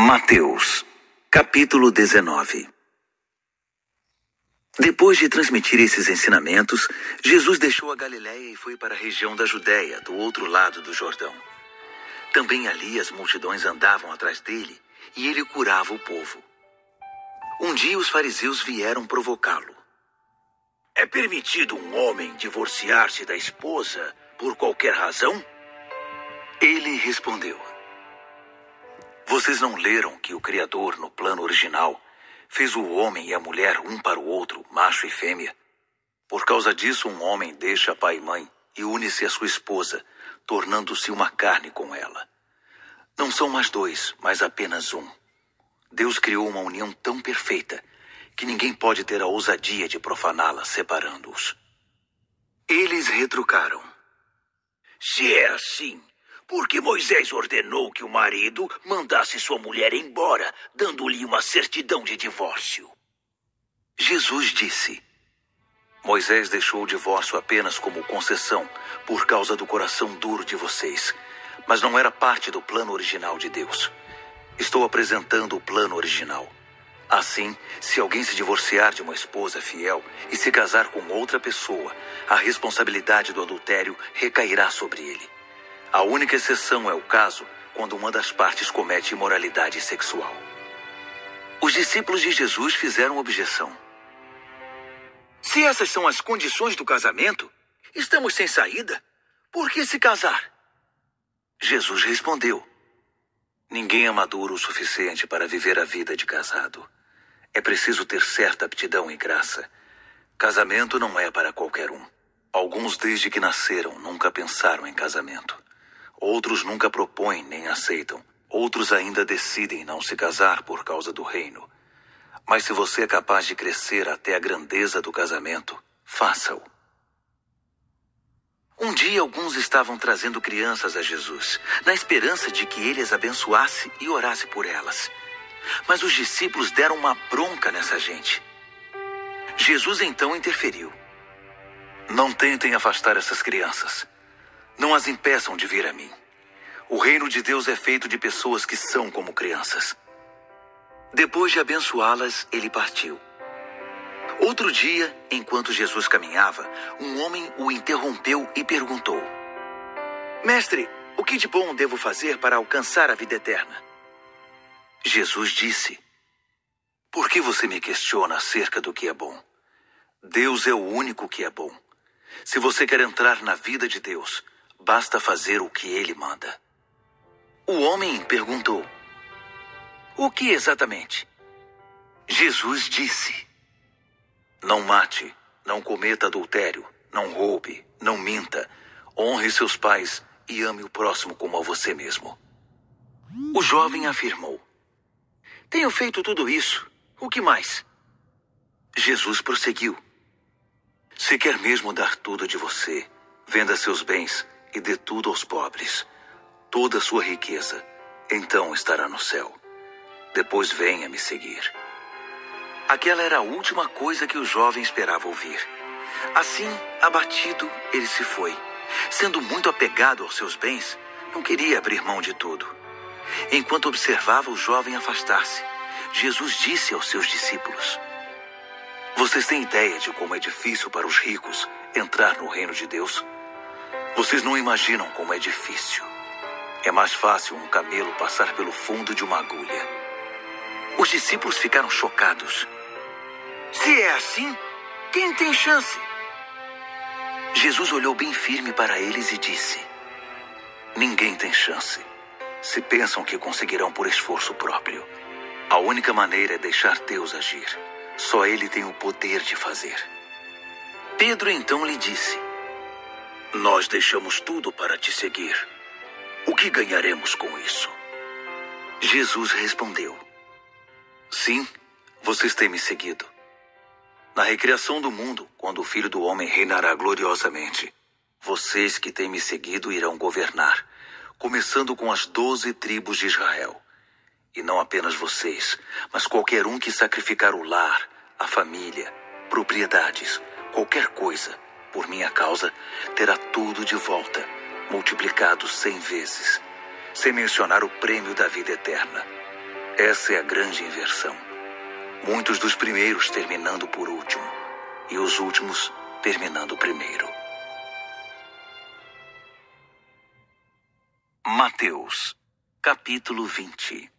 Mateus, capítulo 19. Depois de transmitir esses ensinamentos, Jesus deixou a Galiléia e foi para a região da Judéia, do outro lado do Jordão. Também ali as multidões andavam atrás dele e ele curava o povo. Um dia os fariseus vieram provocá-lo. É permitido um homem divorciar-se da esposa por qualquer razão? Ele respondeu: Vocês não leram que o Criador, no plano original, fez o homem e a mulher um para o outro, macho e fêmea? Por causa disso, um homem deixa pai e mãe e une-se à sua esposa, tornando-se uma carne com ela. Não são mais dois, mas apenas um. Deus criou uma união tão perfeita que ninguém pode ter a ousadia de profaná-la, separando-os. Eles retrucaram: Se é assim, por que Moisés ordenou que o marido mandasse sua mulher embora, dando-lhe uma certidão de divórcio? Jesus disse: Moisés deixou o divórcio apenas como concessão por causa do coração duro de vocês, mas não era parte do plano original de Deus. Estou apresentando o plano original. Assim, se alguém se divorciar de uma esposa fiel e se casar com outra pessoa, a responsabilidade do adultério recairá sobre ele. A única exceção é o caso quando uma das partes comete imoralidade sexual. Os discípulos de Jesus fizeram objeção. Se essas são as condições do casamento, estamos sem saída. Por que se casar? Jesus respondeu: Ninguém é maduro o suficiente para viver a vida de casado. É preciso ter certa aptidão e graça. Casamento não é para qualquer um. Alguns, desde que nasceram, nunca pensaram em casamento. Outros nunca propõem nem aceitam. Outros ainda decidem não se casar por causa do reino. Mas se você é capaz de crescer até a grandeza do casamento, faça-o. Um dia, alguns estavam trazendo crianças a Jesus, na esperança de que ele as abençoasse e orasse por elas. Mas os discípulos deram uma bronca nessa gente. Jesus então interferiu. Não tentem afastar essas crianças. Não as impeçam de vir a mim. O reino de Deus é feito de pessoas que são como crianças. Depois de abençoá-las, ele partiu. Outro dia, enquanto Jesus caminhava, um homem o interrompeu e perguntou: Mestre, o que de bom devo fazer para alcançar a vida eterna? Jesus disse: Por que você me questiona acerca do que é bom? Deus é o único que é bom. Se você quer entrar na vida de Deus, basta fazer o que Ele manda. O homem perguntou: O que exatamente? Jesus disse: Não mate, não cometa adultério, não roube, não minta, honre seus pais e ame o próximo como a você mesmo. O jovem afirmou: Tenho feito tudo isso. O que mais? Jesus prosseguiu: Se quer mesmo dar tudo de você, venda seus bens e dê tudo aos pobres, toda a sua riqueza, então estará no céu. Depois venha me seguir. Aquela era a última coisa que o jovem esperava ouvir. Assim, abatido, ele se foi. Sendo muito apegado aos seus bens, não queria abrir mão de tudo. Enquanto observava o jovem afastar-se, Jesus disse aos seus discípulos: Vocês têm ideia de como é difícil para os ricos entrar no reino de Deus? Vocês não imaginam como é difícil. É mais fácil um camelo passar pelo fundo de uma agulha. Os discípulos ficaram chocados. Se é assim, quem tem chance? Jesus olhou bem firme para eles e disse: Ninguém tem chance, se pensam que conseguirão por esforço próprio. A única maneira é deixar Deus agir. Só Ele tem o poder de fazer. Pedro então lhe disse: Nós deixamos tudo para te seguir. O que ganharemos com isso? Jesus respondeu: Sim, vocês têm me seguido. Na recriação do mundo, quando o Filho do Homem reinará gloriosamente, vocês que têm me seguido irão governar, começando com as 12 tribos de Israel. E não apenas vocês, mas qualquer um que sacrificar o lar, a família, propriedades, qualquer coisa, por minha causa, terá tudo de volta, multiplicado 100 vezes, sem mencionar o prêmio da vida eterna. Essa é a grande inversão. Muitos dos primeiros terminando por último, e os últimos terminando primeiro. Mateus, capítulo 20.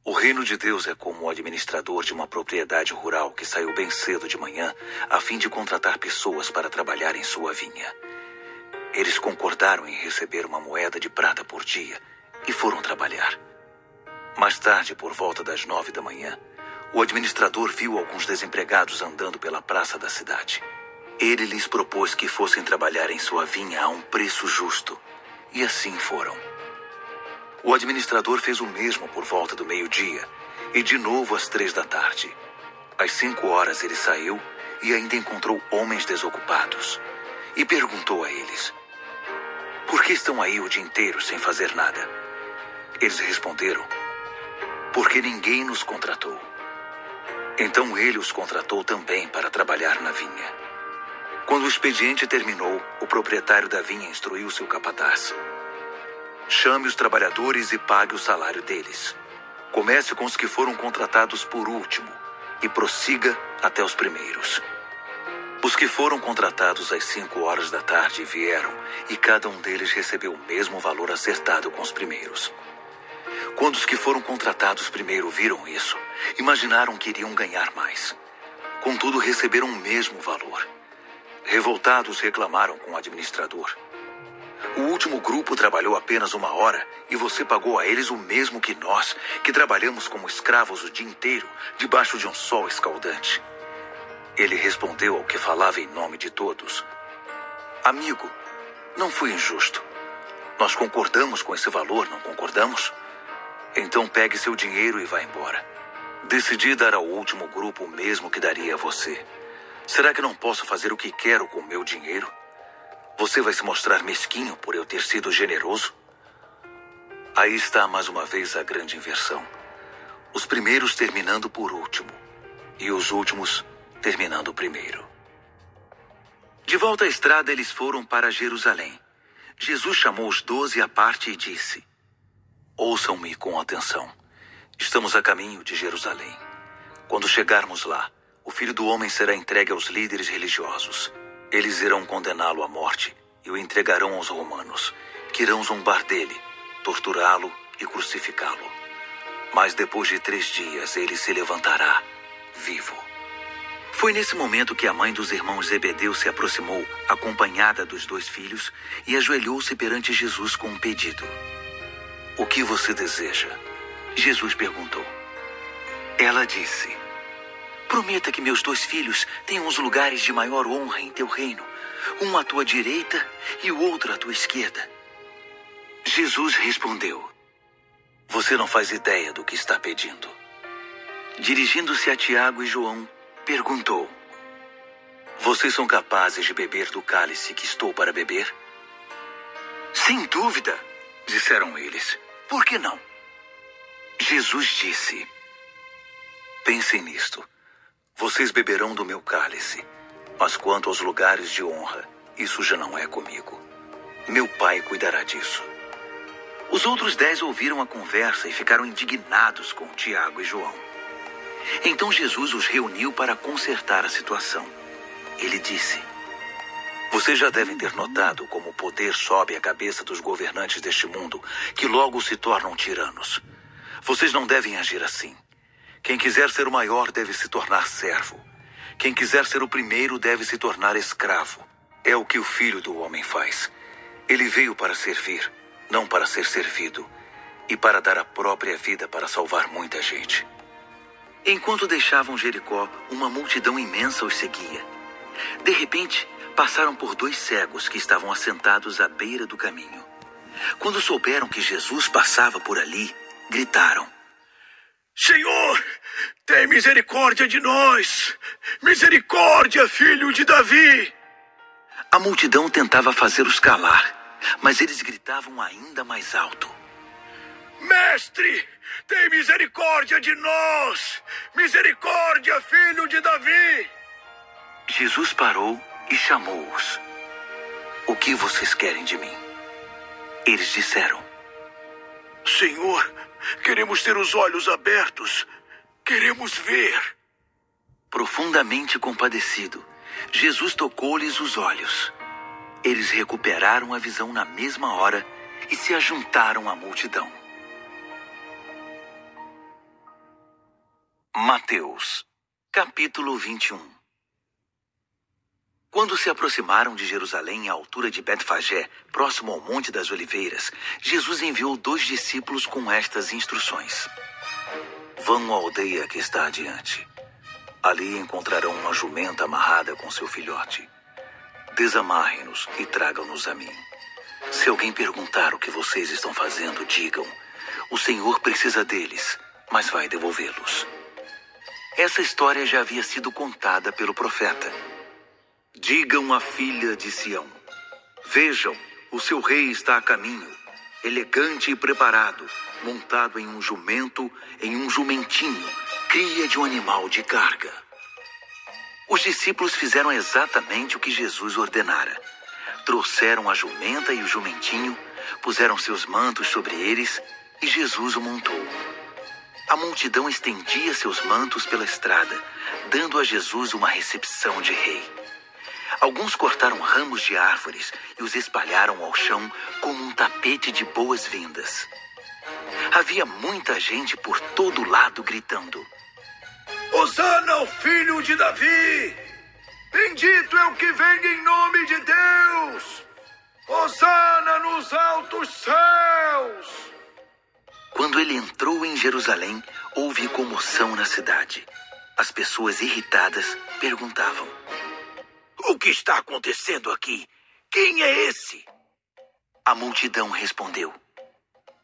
O reino de Deus é como o administrador de uma propriedade rural que saiu bem cedo de manhã a fim de contratar pessoas para trabalhar em sua vinha. Eles concordaram em receber uma moeda de prata por dia e foram trabalhar. Mais tarde, por volta das 9 da manhã, o administrador viu alguns desempregados andando pela praça da cidade. Ele lhes propôs que fossem trabalhar em sua vinha a um preço justo, e assim foram. O administrador fez o mesmo por volta do meio-dia e de novo às 3 da tarde. Às 5 horas ele saiu e ainda encontrou homens desocupados e perguntou a eles: "Por que estão aí o dia inteiro sem fazer nada?" Eles responderam: "Porque ninguém nos contratou." Então ele os contratou também para trabalhar na vinha. Quando o expediente terminou, o proprietário da vinha instruiu seu capataz: "Chame os trabalhadores e pague o salário deles. Comece com os que foram contratados por último e prossiga até os primeiros." Os que foram contratados às 5 horas da tarde vieram e cada um deles recebeu o mesmo valor acertado com os primeiros. Quando os que foram contratados primeiro viram isso, imaginaram que iriam ganhar mais. Contudo, receberam o mesmo valor. Revoltados, reclamaram com o administrador: "O último grupo trabalhou apenas 1 hora e você pagou a eles o mesmo que nós, que trabalhamos como escravos o dia inteiro, debaixo de um sol escaldante." Ele respondeu ao que falava em nome de todos: "Amigo, não foi injusto. Nós concordamos com esse valor, não concordamos? Então pegue seu dinheiro e vá embora. Decidi dar ao último grupo o mesmo que daria a você. Será que não posso fazer o que quero com o meu dinheiro? Você vai se mostrar mesquinho por eu ter sido generoso?" Aí está mais uma vez a grande inversão. Os primeiros terminando por último, e os últimos terminando primeiro. De volta à estrada, eles foram para Jerusalém. Jesus chamou os 12 à parte e disse: "Ouçam-me com atenção. Estamos a caminho de Jerusalém. Quando chegarmos lá, o Filho do Homem será entregue aos líderes religiosos. Eles irão condená-lo à morte e o entregarão aos romanos, que irão zombar dele, torturá-lo e crucificá-lo. Mas depois de 3 dias ele se levantará, vivo." Foi nesse momento que a mãe dos irmãos Zebedeu se aproximou, acompanhada dos 2 filhos, e ajoelhou-se perante Jesus com um pedido. "O que você deseja?" Jesus perguntou. Ela disse: "Prometa que meus 2 filhos tenham os lugares de maior honra em teu reino, um à tua direita e o outro à tua esquerda." Jesus respondeu: "Você não faz ideia do que está pedindo." Dirigindo-se a Tiago e João, perguntou: "Vocês são capazes de beber do cálice que estou para beber?" "Sem dúvida," disseram eles. "Por que não?" Jesus disse: "Pensem nisto. Vocês beberão do meu cálice, mas quanto aos lugares de honra, isso já não é comigo. Meu Pai cuidará disso." Os outros 10 ouviram a conversa e ficaram indignados com Tiago e João. Então Jesus os reuniu para consertar a situação. Ele disse: "Vocês já devem ter notado como o poder sobe à cabeça dos governantes deste mundo, que logo se tornam tiranos. Vocês não devem agir assim. Quem quiser ser o maior deve se tornar servo. Quem quiser ser o primeiro deve se tornar escravo. É o que o Filho do Homem faz. Ele veio para servir, não para ser servido, e para dar a própria vida para salvar muita gente." Enquanto deixavam Jericó, uma multidão imensa os seguia. De repente, passaram por 2 cegos que estavam assentados à beira do caminho. Quando souberam que Jesus passava por ali, gritaram: "Senhor, tem misericórdia de nós! Misericórdia, filho de Davi!" A multidão tentava fazê-los calar, mas eles gritavam ainda mais alto: "Mestre, tem misericórdia de nós! Misericórdia, filho de Davi!" Jesus parou e chamou-os. "O que vocês querem de mim?" Eles disseram: "Senhor, Queremos ter os olhos abertos. Queremos ver. Profundamente compadecido, Jesus tocou-lhes os olhos. Eles recuperaram a visão na mesma hora e se ajuntaram à multidão. Mateus, capítulo 21. Quando se aproximaram de Jerusalém à altura de Betfagé, próximo ao Monte das Oliveiras, Jesus enviou 2 discípulos com estas instruções. Vão à aldeia que está adiante. Ali encontrarão uma jumenta amarrada com seu filhote. Desamarrem-nos e tragam-nos a mim. Se alguém perguntar o que vocês estão fazendo, digam: o Senhor precisa deles, mas vai devolvê-los. Essa história já havia sido contada pelo profeta. Digam à filha de Sião: vejam, o seu rei está a caminho, elegante e preparado, montado em um jumento, em um jumentinho, cria de um animal de carga. Os discípulos fizeram exatamente o que Jesus ordenara. Trouxeram a jumenta e o jumentinho, puseram seus mantos sobre eles e Jesus o montou. A multidão estendia seus mantos pela estrada, dando a Jesus uma recepção de rei. Alguns cortaram ramos de árvores e os espalharam ao chão como um tapete de boas-vindas. Havia muita gente por todo lado gritando: Hosana ao filho de Davi! Bendito é o que vem em nome de Deus! Hosana nos altos céus! Quando ele entrou em Jerusalém, houve comoção na cidade. As pessoas irritadas perguntavam: o que está acontecendo aqui? Quem é esse? A multidão respondeu: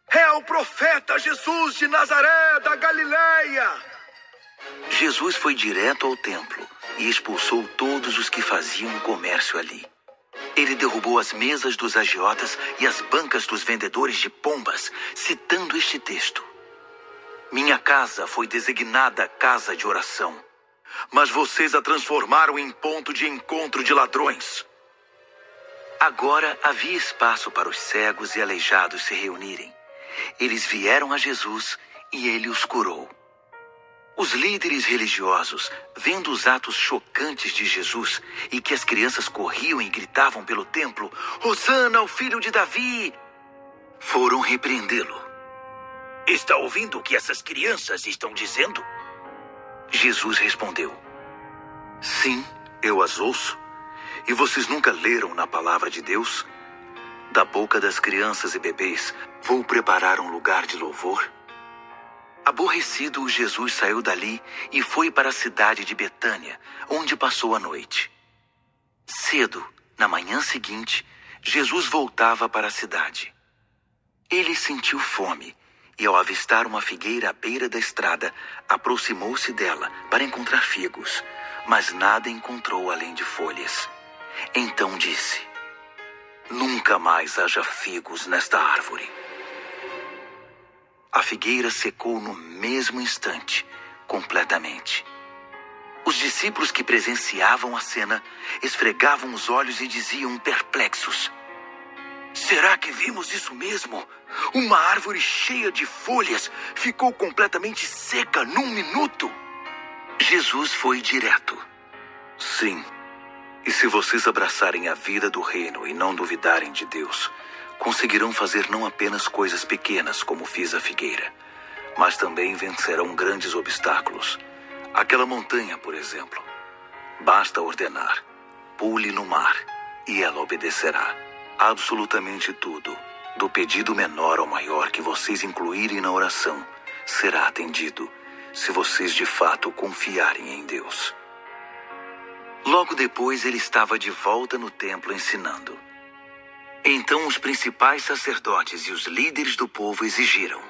é o profeta Jesus de Nazaré, da Galileia. Jesus foi direto ao templo e expulsou todos os que faziam comércio ali. Ele derrubou as mesas dos agiotas e as bancas dos vendedores de pombas, citando este texto: minha casa foi designada casa de oração, mas vocês a transformaram em ponto de encontro de ladrões. Agora havia espaço para os cegos e aleijados se reunirem. Eles vieram a Jesus e ele os curou. Os líderes religiosos, vendo os atos chocantes de Jesus e que as crianças corriam e gritavam pelo templo: Hosana ao filho de Davi, foram repreendê-lo. Está ouvindo o que essas crianças estão dizendo? Jesus respondeu: sim, eu as ouço. E vocês nunca leram na palavra de Deus? Da boca das crianças e bebês, vou preparar um lugar de louvor. Aborrecido, Jesus saiu dali e foi para a cidade de Betânia, onde passou a noite. Cedo, na manhã seguinte, Jesus voltava para a cidade. Ele sentiu fome e, ao avistar uma figueira à beira da estrada, aproximou-se dela para encontrar figos, mas nada encontrou além de folhas. Então disse: nunca mais haja figos nesta árvore. A figueira secou no mesmo instante, completamente. Os discípulos que presenciavam a cena esfregavam os olhos e diziam perplexos: será que vimos isso mesmo? Uma árvore cheia de folhas ficou completamente seca num minuto. Jesus foi direto: sim. E se vocês abraçarem a vida do reino e não duvidarem de Deus, conseguirão fazer não apenas coisas pequenas como fiz a figueira, mas também vencerão grandes obstáculos. Aquela montanha, por exemplo. Basta ordenar: pule no mar, e ela obedecerá. Absolutamente tudo, do pedido menor ao maior que vocês incluírem na oração, será atendido, se vocês de fato confiarem em Deus. Logo depois ele estava de volta no templo ensinando. Então os principais sacerdotes e os líderes do povo exigiram: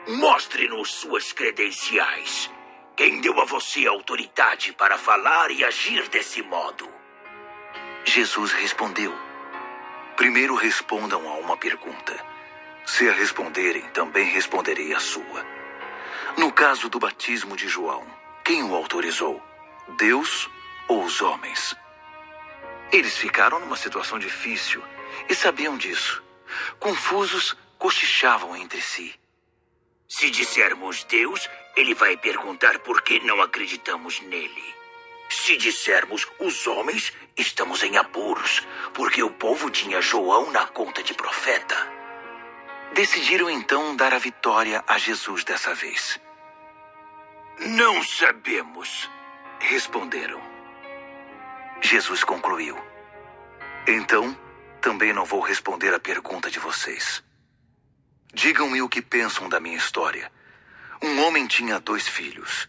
mostre-nos suas credenciais. Quem deu a você autoridade para falar e agir desse modo? Jesus respondeu: primeiro respondam a uma pergunta. Se a responderem, também responderei a sua. No caso do batismo de João, quem o autorizou? Deus ou os homens? Eles ficaram numa situação difícil e sabiam disso. Confusos, cochichavam entre si. Se dissermos Deus, ele vai perguntar por que não acreditamos nele. Se dissermos os homens, estamos em apuros, porque o povo tinha João na conta de profeta. Decidiram então dar a vitória a Jesus dessa vez. Não sabemos, responderam. Jesus concluiu: então, também não vou responder a pergunta de vocês. Digam-me o que pensam da minha história. Um homem tinha 2 filhos.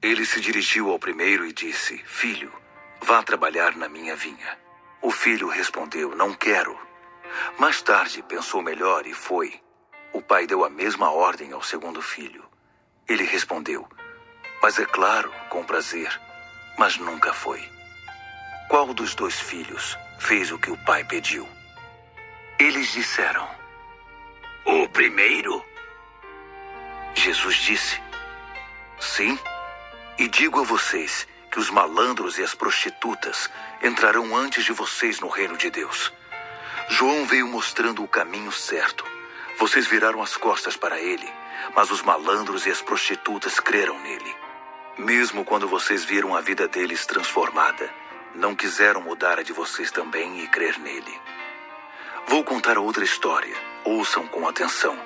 Ele se dirigiu ao primeiro e disse: filho, vá trabalhar na minha vinha. O filho respondeu: não quero. Mais tarde pensou melhor e foi. O pai deu a mesma ordem ao segundo filho. Ele respondeu: mas é claro, com prazer. Mas nunca foi. Qual dos 2 filhos fez o que o pai pediu? Eles disseram: o primeiro. Jesus disse: sim, e digo a vocês que os malandros e as prostitutas entrarão antes de vocês no reino de Deus. João veio mostrando o caminho certo. Vocês viraram as costas para ele, mas os malandros e as prostitutas creram nele. Mesmo quando vocês viram a vida deles transformada, não quiseram mudar a de vocês também e crer nele. Vou contar outra história. Ouçam com atenção.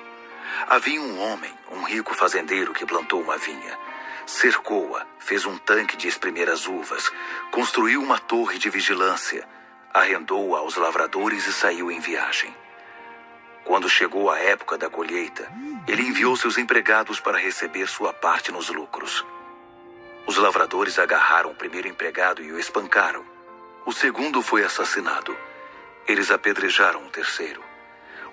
Havia um homem, um rico fazendeiro, que plantou uma vinha. Cercou-a, fez um tanque de espremer as uvas, construiu uma torre de vigilância, arrendou-a aos lavradores e saiu em viagem. Quando chegou a época da colheita, ele enviou seus empregados para receber sua parte nos lucros. Os lavradores agarraram o primeiro empregado e o espancaram. O segundo foi assassinado. Eles apedrejaram o terceiro.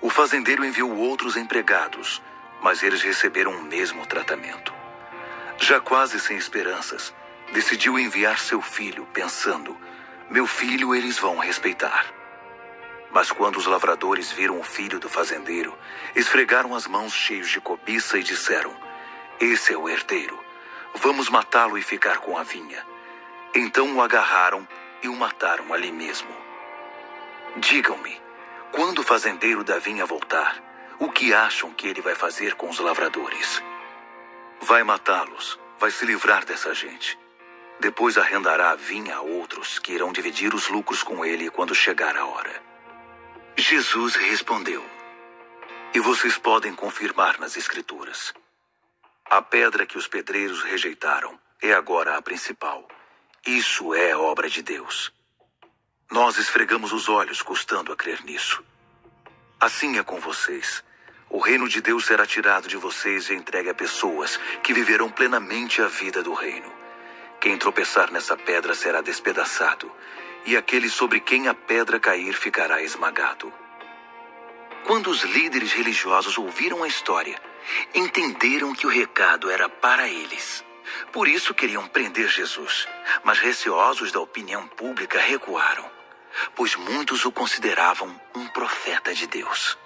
O fazendeiro enviou outros empregados, mas eles receberam o mesmo tratamento. Já quase sem esperanças, decidiu enviar seu filho, pensando: meu filho eles vão respeitar. Mas quando os lavradores viram o filho do fazendeiro, esfregaram as mãos cheios de cobiça e disseram: esse é o herdeiro. Vamos matá-lo e ficar com a vinha. Então o agarraram e o mataram ali mesmo. Digam-me, quando o fazendeiro da vinha voltar, o que acham que ele vai fazer com os lavradores? Vai matá-los, vai se livrar dessa gente. Depois arrendará a vinha a outros que irão dividir os lucros com ele quando chegar a hora. Jesus respondeu: e vocês podem confirmar nas Escrituras. A pedra que os pedreiros rejeitaram é agora a principal. Isso é obra de Deus. Nós esfregamos os olhos custando a crer nisso. Assim é com vocês. O reino de Deus será tirado de vocês e entregue a pessoas que viverão plenamente a vida do reino. Quem tropeçar nessa pedra será despedaçado, e aquele sobre quem a pedra cair ficará esmagado. Quando os líderes religiosos ouviram a história, entenderam que o recado era para eles. Por isso queriam prender Jesus, mas receosos da opinião pública recuaram, pois muitos o consideravam um profeta de Deus.